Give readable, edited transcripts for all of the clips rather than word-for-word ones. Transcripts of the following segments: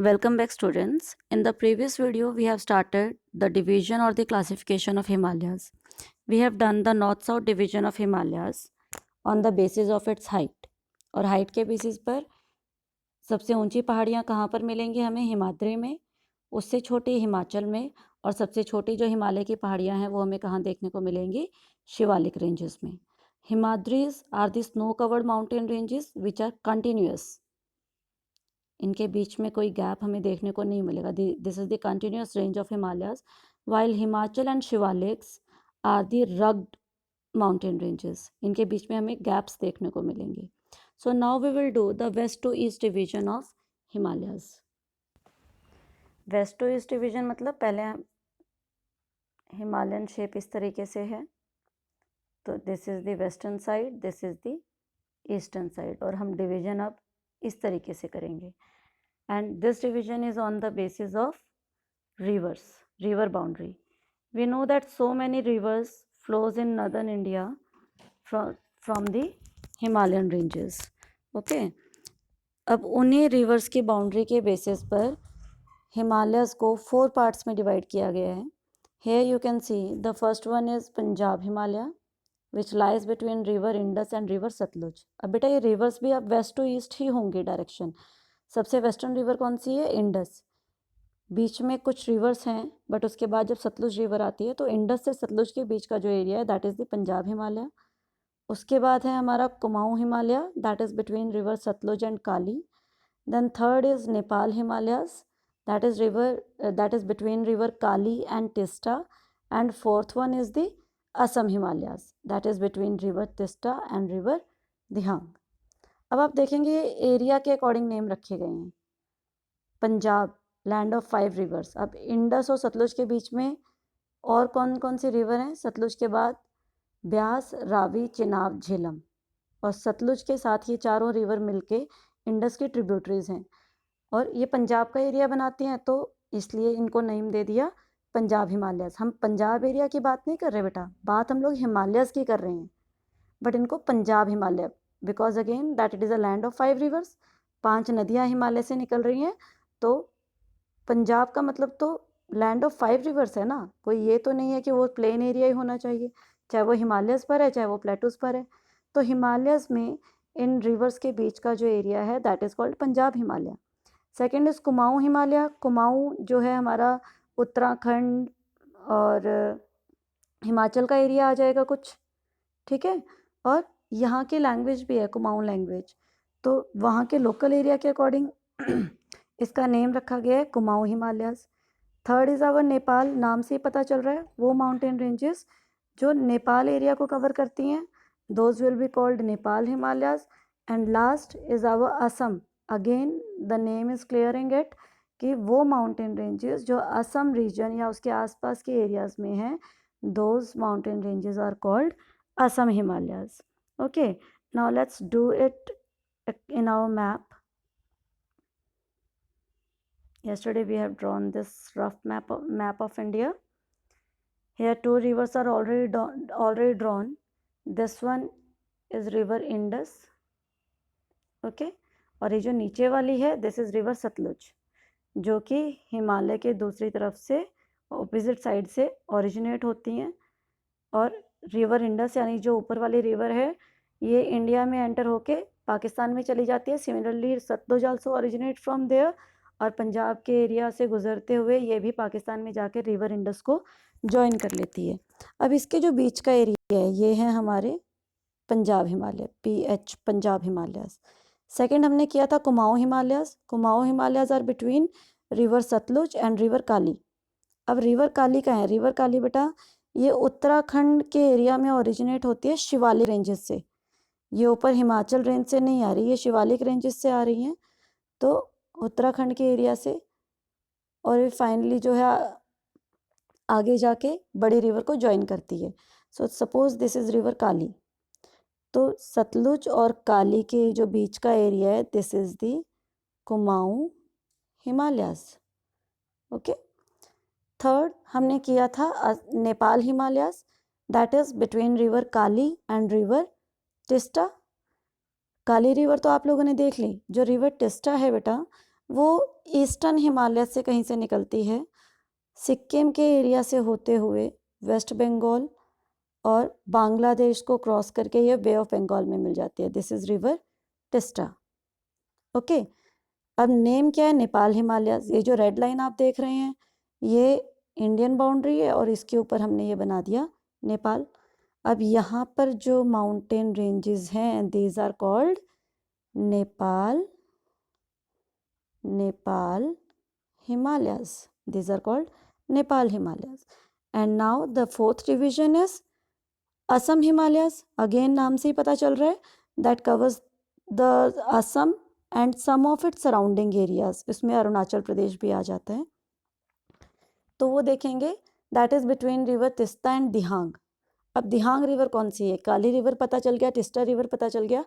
Welcome back, students. In the previous video, we have started the division or the classification of Himalayas. We have done the north-south division of Himalayas on the basis of its height. और height के basis पर सबसे ऊंची पहाड़ियाँ कहाँ पर मिलेंगी हमें? हिमाद्री में, उससे छोटी हिमाचल में, और सबसे छोटी जो हिमालय की पहाड़ियाँ हैं वो हमें कहाँ देखने को मिलेंगी? शिवालिक रेंजेस में. Himalayas are the snow covered mountain ranges which are continuous. इनके बीच में कोई गैप हमें देखने को नहीं मिलेगा. This is the continuous range of Himalayas, while Himachal and Shivaliks are the rugged mountain ranges. इनके बीच में हमें गैप्स देखने को मिलेंगे. So now we will do the west to east division of Himalayas. West to east division मतलब पहले हिमालयन शेप इस तरीके से है, तो this is the western side, this is the eastern side, और हम डिवीजन अब इस तरीके से करेंगे. And this division is on the basis of rivers, river boundary. We know that so many rivers flows in northern India from the Himalayan ranges. Okay. अब उन्हीं rivers की boundary के basis पर Himalayas को 4 parts में divide किया गया है. Here you can see the first one is Punjab Himalaya, which lies between river Indus and river Satluj. अब बेटा ये rivers भी अब west to east ही होंगे डायरेक्शन. सबसे वेस्टर्न रिवर कौन सी है? इंडस. बीच में कुछ रिवर्स हैं, बट उसके बाद जब सतलुज रिवर आती है तो इंडस से सतलुज के बीच का जो एरिया है that is the Punjab Himalaya. उसके बाद है हमारा Kumaon Himalaya, that is between river Sutlej and Kali. Then third is Nepal Himalayas, that is between river Kali and Teesta. And fourth one is the Assam Himalayas, that is between river Teesta and river Dihang. अब आप देखेंगे एरिया के अकॉर्डिंग नेम रखे गए हैं. Punjab, land of 5 reverse. अब इंडस और सतलुज के बीच में और कौन कौन सी रिवर हैं? सतलुज के बाद ब्यास, रावी, चिनाब, झेलम, और सतलुज के साथ ये चारों रिवर मिलके इंडस की ट्रिब्यूटरीज हैं, और ये पंजाब का एरिया बनाती हैं, तो इसलिए इनको नेम दे दिया पंजाब हिमालयस. हम पंजाब एरिया की बात नहीं कर रहे बेटा, बात हम लोग हिमालयस की कर रहे हैं, बट इनको Punjab Himalaya, because again that it is a land of 5 reverse. 5 नदियाँ हिमालय से निकल रही हैं, तो पंजाब का मतलब तो लैंड ऑफ 5 रिवर्स है ना. कोई ये तो नहीं है कि वो प्लेन एरिया ही होना चाहिए, चाहे वो हिमालयस पर है चाहे वो प्लेटूज पर है. तो हिमालयस में इन रिवर्स के बीच का जो एरिया है that is called Punjab Himalaya. Second is Kumaon Himalaya. Kumaon जो है हमारा उत्तराखंड और हिमाचल का एरिया आ जाएगा कुछ, ठीक है. और यहाँ की लैंग्वेज भी है कुमाऊँ लैंग्वेज, तो वहाँ के लोकल एरिया के अकॉर्डिंग इसका नेम रखा गया है Kumaon Himalayas. Third is our Nepal. नाम से ही पता चल रहा है वो माउंटेन रेंजेस जो नेपाल एरिया को कवर करती हैं, those will be called Nepal Himalayas. And last is our Assam. Again the name is clearing it कि वो माउंटेन रेंजेस जो असम रीजन या उसके आसपास के एरियाज में हैं, those mountain ranges are called Assam Himalayas. Okay, now let's do it in our map. Yesterday we have drawn this rough map of India. Here 2 rivers are already drawn. This one is river Indus, okay, और ये जो नीचे वाली है this is river Sutlej, जो कि हिमालय के दूसरी तरफ से ऑपोजिट साइड से ओरिजिनेट होती हैं. और रिवर इंडस यानी जो ऊपर वाली रिवर है ये इंडिया में एंटर होके पाकिस्तान में चली जाती है. Similarly Sutlej also originate from there, और पंजाब के एरिया से गुजरते हुए ये भी पाकिस्तान में जाके रिवर इंडस को ज्वाइन कर लेती है. अब इसके जो बीच का एरिया है ये है हमारे पंजाब हिमालय, PH पंजाब हिमालयाज. सेकेंड हमने किया था Kumaon Himalayas. Kumaon Himalayas are between river Sutlej and river Kali. अब रिवर काली का है, रिवर काली बेटा ये उत्तराखंड के एरिया में ओरिजिनेट होती है शिवालिक रेंजेस से. ये ऊपर हिमाचल रेंज से नहीं आ रही, ये शिवालिक रेंजेस से आ रही हैं, तो उत्तराखंड के एरिया से, और फाइनली जो है आगे जाके बड़ी रिवर को ज्वाइन करती है. So suppose this is river Kali, तो सतलुज और काली के जो बीच का एरिया है this is the Kumaon Himalayas. Okay. Third हमने किया था Nepal Himalayas, that is between river Kali and river Teesta. Kali river तो आप लोगों ने देख ली. जो रिवर टिस्टा है बेटा वो ईस्टर्न हिमालय से कहीं से निकलती है, सिक्किम के एरिया से होते हुए वेस्ट बंगाल और बांग्लादेश को क्रॉस करके ये बे ऑफ बंगाल में मिल जाती है। This is river Teesta. Okay, अब नेम क्या है? नेपाल हिमालयस। ये जो रेड लाइन आप देख रहे हैं ये इंडियन बाउंड्री है और इसके ऊपर हमने ये बना दिया नेपाल। अब यहाँ पर जो माउंटेन रेंजेस हैं these are called Nepal Himalayas. These are called Nepal Himalayas. And now the fourth division is Assam Himalayas. Again नाम से ही पता चल रहा है that covers the Assam and some of its surrounding areas. इसमें अरुणाचल प्रदेश भी आ जाता है। तो वो देखेंगे that is between river Teesta and दिहांग। अब दिहांग रिवर कौन सी है? काली रिवर पता चल गया, टिस्टा रिवर पता चल गया,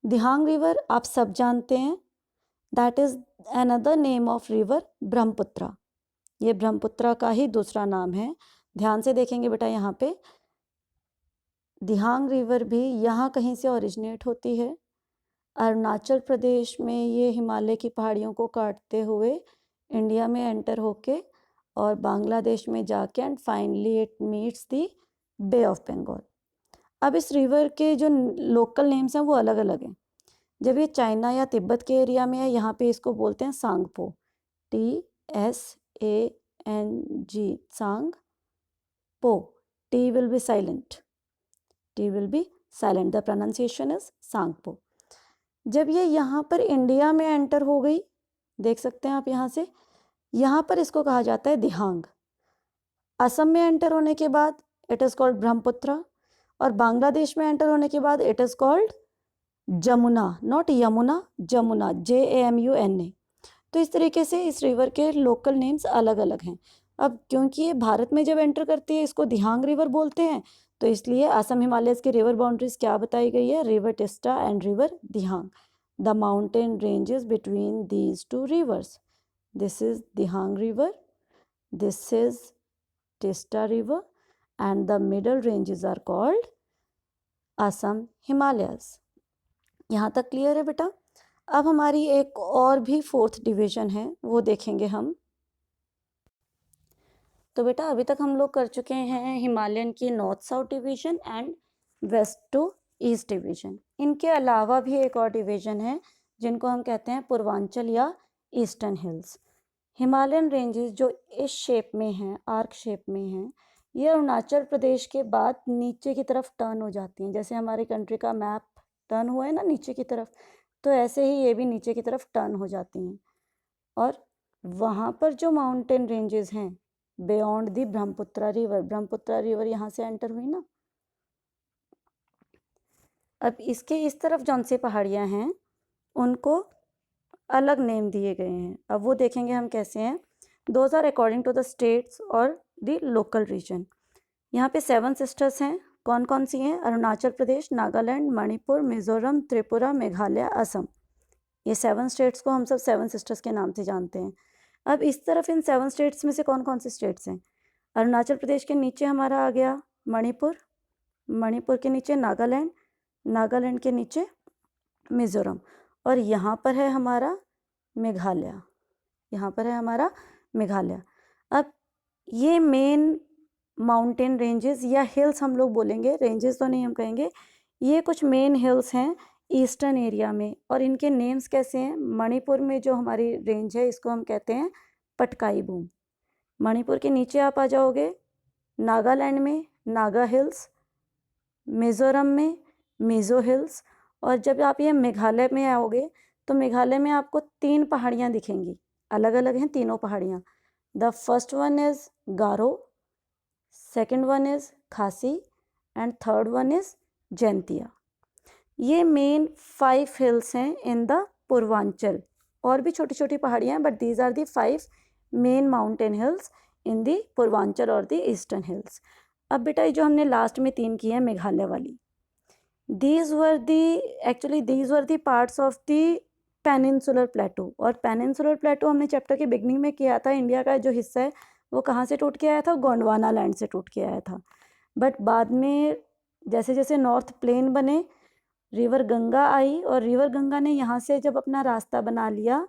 दिहांग रिवर आप सब जानते हैं, that is another name of river Brahmaputra. ये ब्रह्मपुत्रा का ही दूसरा नाम है। ध्यान से देखेंगे बेटा, यहाँ पे दिहांग रिवर भी यहाँ कहीं से ओरिजिनेट होती है। अरुणाचल प्रदेश में ये हिमालय की पहाड़ियों को काटते हुए इंडिया में एंटर होके और बांग्लादेश में जाके and finally it meets the Bay of Bengal. अब इस रिवर के जो लोकल नेम्स हैं वो अलग अलग हैं। जब ये चाइना या तिब्बत के एरिया में है यहाँ पे इसको बोलते हैं Tsangpo, TSANG, Tsangpo. T will be silent, the pronunciation is Tsangpo. जब ये यहाँ पर इंडिया में एंटर हो गई, देख सकते हैं आप यहाँ से, यहाँ पर इसको कहा जाता है दिहांग। असम में एंटर होने के बाद इट इज कॉल्ड ब्रह्मपुत्रा और बांग्लादेश में एंटर होने के बाद it is called Jamuna, not Yamuna, Jamuna, JAMUNA। तो इस तरीके से इस रिवर के लोकल नेम्स अलग अलग हैं। अब क्योंकि ये भारत में जब एंटर करती है इसको दिहांग रिवर बोलते हैं, तो इसलिए असम हिमालयस की रिवर बाउंड्रीज क्या बताई गई है? River Teesta and river Dihang. The mountain ranges between these two rivers, this is Dihang river, this is Teesta river and the middle ranges are called Assam Himalayas. यहाँ तक क्लियर है बेटा? अब हमारी एक और भी फोर्थ डिवीजन है, वो देखेंगे हम। तो बेटा अभी तक हम लोग कर चुके हैं हिमालयन की north south division and west to east division. इनके अलावा भी एक और डिवीजन है जिनको हम कहते हैं पूर्वांचल या ईस्टर्न हिल्स। हिमालयन रेंजेस जो इस शेप में हैं, आर्क शेप में हैं, ये अरुणाचल प्रदेश के बाद नीचे की तरफ टर्न हो जाती हैं। जैसे हमारी कंट्री का मैप टर्न हुआ है ना नीचे की तरफ, तो ऐसे ही ये भी नीचे की तरफ टर्न हो जाती हैं। और वहाँ पर जो माउंटेन रेंजेस हैं बियॉन्ड दी ब्रह्मपुत्रा रिवर यहाँ से एंटर हुई ना। अब इसके इस तरफ जौन सी पहाड़ियाँ हैं उनको अलग नेम दिए गए हैं। अब वो देखेंगे हम कैसे हैं। Those are according to the states और द लोकल रीजन। यहाँ पे 7 सिस्टर्स हैं। कौन कौन सी हैं? अरुणाचल प्रदेश, नागालैंड, मणिपुर, मिजोरम, त्रिपुरा, मेघालय, असम। ये 7 स्टेट्स को हम सब 7 सिस्टर्स के नाम से जानते हैं। अब इस तरफ इन 7 स्टेट्स में से कौन कौन से स्टेट्स हैं? अरुणाचल प्रदेश के नीचे हमारा आ गया मणिपुर, मणिपुर के नीचे नागालैंड, नागालैंड के नीचे मिजोरम, और यहाँ पर है हमारा मेघालय, यहाँ पर है हमारा मेघालय। अब ये मेन माउंटेन रेंजेस या हिल्स हम लोग बोलेंगे, रेंजेस तो नहीं हम कहेंगे, ये कुछ मेन हिल्स हैं ईस्टर्न एरिया में। और इनके नेम्स कैसे हैं? मणिपुर में जो हमारी रेंज है इसको हम कहते हैं पटकाई बूम। मणिपुर के नीचे आप आ जाओगे नागालैंड में नागा हिल्स, मिज़ोरम में मिज़ो हिल्स, और जब आप ये मेघालय में आओगे तो मेघालय में आपको 3 पहाड़ियाँ दिखेंगी, अलग अलग हैं तीनों पहाड़ियाँ। The first one is Garo, second one is Khasi and third one is Jaintia. ये मेन 5 हिल्स हैं इन द पूर्वांचल। और भी छोटी छोटी पहाड़ियाँ हैं, but these are the 5 main mountain hills in the Purvanchal और दी ईस्टर्न हिल्स। अब बेटा जो हमने लास्ट में 3 की है मेघालय वाली, these were the parts of the peninsular प्लेटो। और पेनिनसुलर प्लेटो हमने चैप्टर के बिगनिंग में किया था। इंडिया का जो हिस्सा है वो कहाँ से टूट के आया था? गोंडवाना लैंड से टूट के आया था। बट बाद में जैसे जैसे नॉर्थ प्लेन बने, रिवर गंगा आई, और रिवर गंगा ने यहाँ से जब अपना रास्ता बना लिया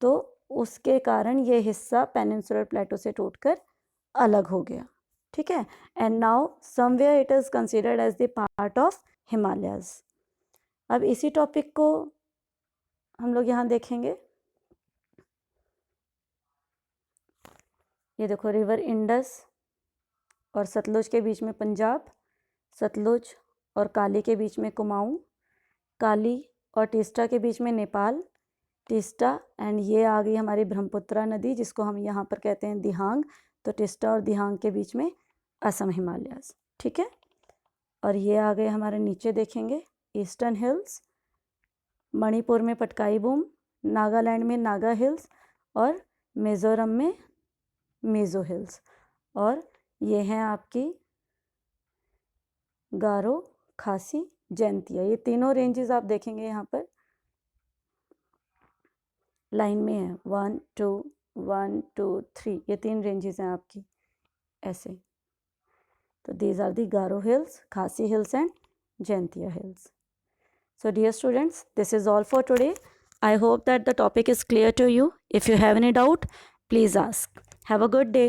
तो उसके कारण ये हिस्सा पेनिनसुलर प्लेटो से टूटकर अलग हो गया, ठीक है। And now somewhere it is considered as the part of Himalayas. अब इसी टॉपिक को हम लोग यहाँ देखेंगे। ये देखो, रिवर इंडस और सतलुज के बीच में पंजाब, सतलुज और काली के बीच में कुमाऊं, काली और टीस्टा के बीच में नेपाल, टीस्टा एंड ये आ गई हमारी ब्रह्मपुत्रा नदी जिसको हम यहाँ पर कहते हैं दिहांग। तो टीस्टा और दिहांग के बीच में असम हिमालयाज, ठीक है। और ये आ गए हमारे नीचे देखेंगे ईस्टर्न हिल्स, मणिपुर में पटकाई बूम, नागालैंड में नागा हिल्स और मिज़ोरम में मिज़ो हिल्स। और ये हैं आपकी गारो, खासी, जैंतिया। ये तीनों रेंजेस आप देखेंगे यहाँ पर लाइन में है, 1 2 1 2 3, ये 3 रेंजेस हैं आपकी ऐसे। तो these are the Garo hills, Khasi hills and Jaintia hills. So dear students, this is all for today. I hope that the topic is clear to you. If you have any doubt, please ask. Have a good day.